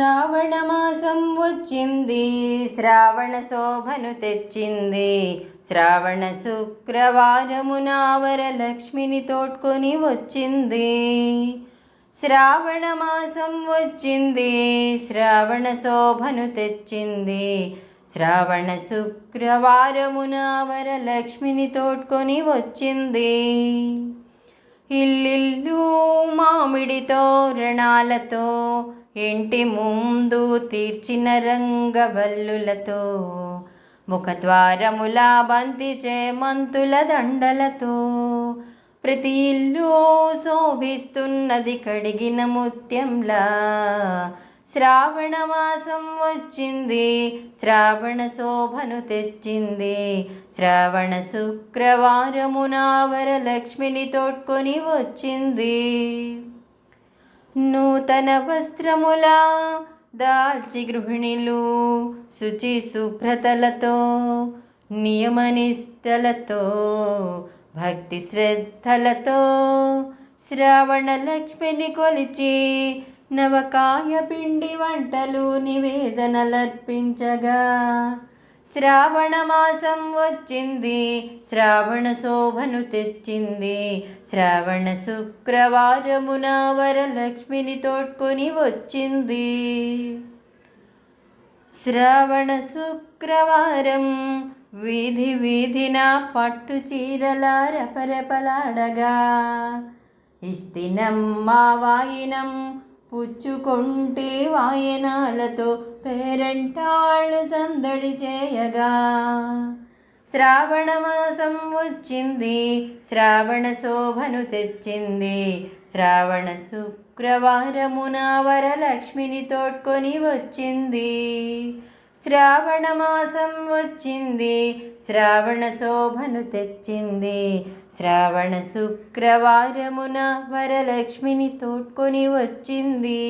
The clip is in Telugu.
శ్రావణ మాసం వచ్చింది, శ్రావణ శోభను తెచ్చింది. శ్రావణ శుక్రవారమున వరలక్ష్మిని తోడ్కొని వచ్చింది. శ్రావణ మాసం వచ్చింది, శ్రావణ శోభను తెచ్చింది. శ్రావణ శుక్రవారమున వరలక్ష్మిని తోడ్కొని వచ్చింది. ఇల్లిల్లు మామిడి తోరణాలతో, ఇంటి ముందు తీర్చిన రంగవల్లులతో, ముఖద్వారముల బంతి చేమంతుల దండలతో, ప్రతి ఇల్లు శోభిస్తున్నది కడిగిన ముత్యంలా. శ్రావణ మాసం వచ్చింది, శ్రావణ శోభను తెచ్చింది. శ్రావణ శుక్రవారమున వరలక్ష్మిని తోడ్కొని వచ్చింది. నూతన వస్త్రముల దాల్చి గృహిణులు శుచి శుభ్రతలతో, నియమనిష్టలతో, భక్తి శ్రద్ధలతో శ్రావణ లక్ష్మిని కొలిచి నవకాయ పిండి వంటలు నివేదనలర్పించగా. శ్రావణ మాసం వచ్చింది, శ్రావణ శోభను తెచ్చింది. శ్రావణ శుక్రవారమున వరలక్ష్మిని తోడ్కొని వచ్చింది. శ్రావణ శుక్రవారం వీధి వీధిన పట్టు చీరల రెపరెపలాడగా, ఇస్తినమ్మ వాయినం పుచ్చుకొంటే వాయనాలతో పేరంటాళ్ళు సందడి చేయగా. శ్రావణ మాసం వచ్చింది, శ్రావణ శోభను తెచ్చింది. శ్రావణ శుక్రవారమున వరలక్ష్మిని తోడ్కొని వచ్చింది. శ్రావణ మాసం వచ్చింది, శ్రావణ శోభను తెచ్చింది. శ్రావణ శుక్రవారమున వరలక్ష్మిని తోడ్కొని వచ్చింది.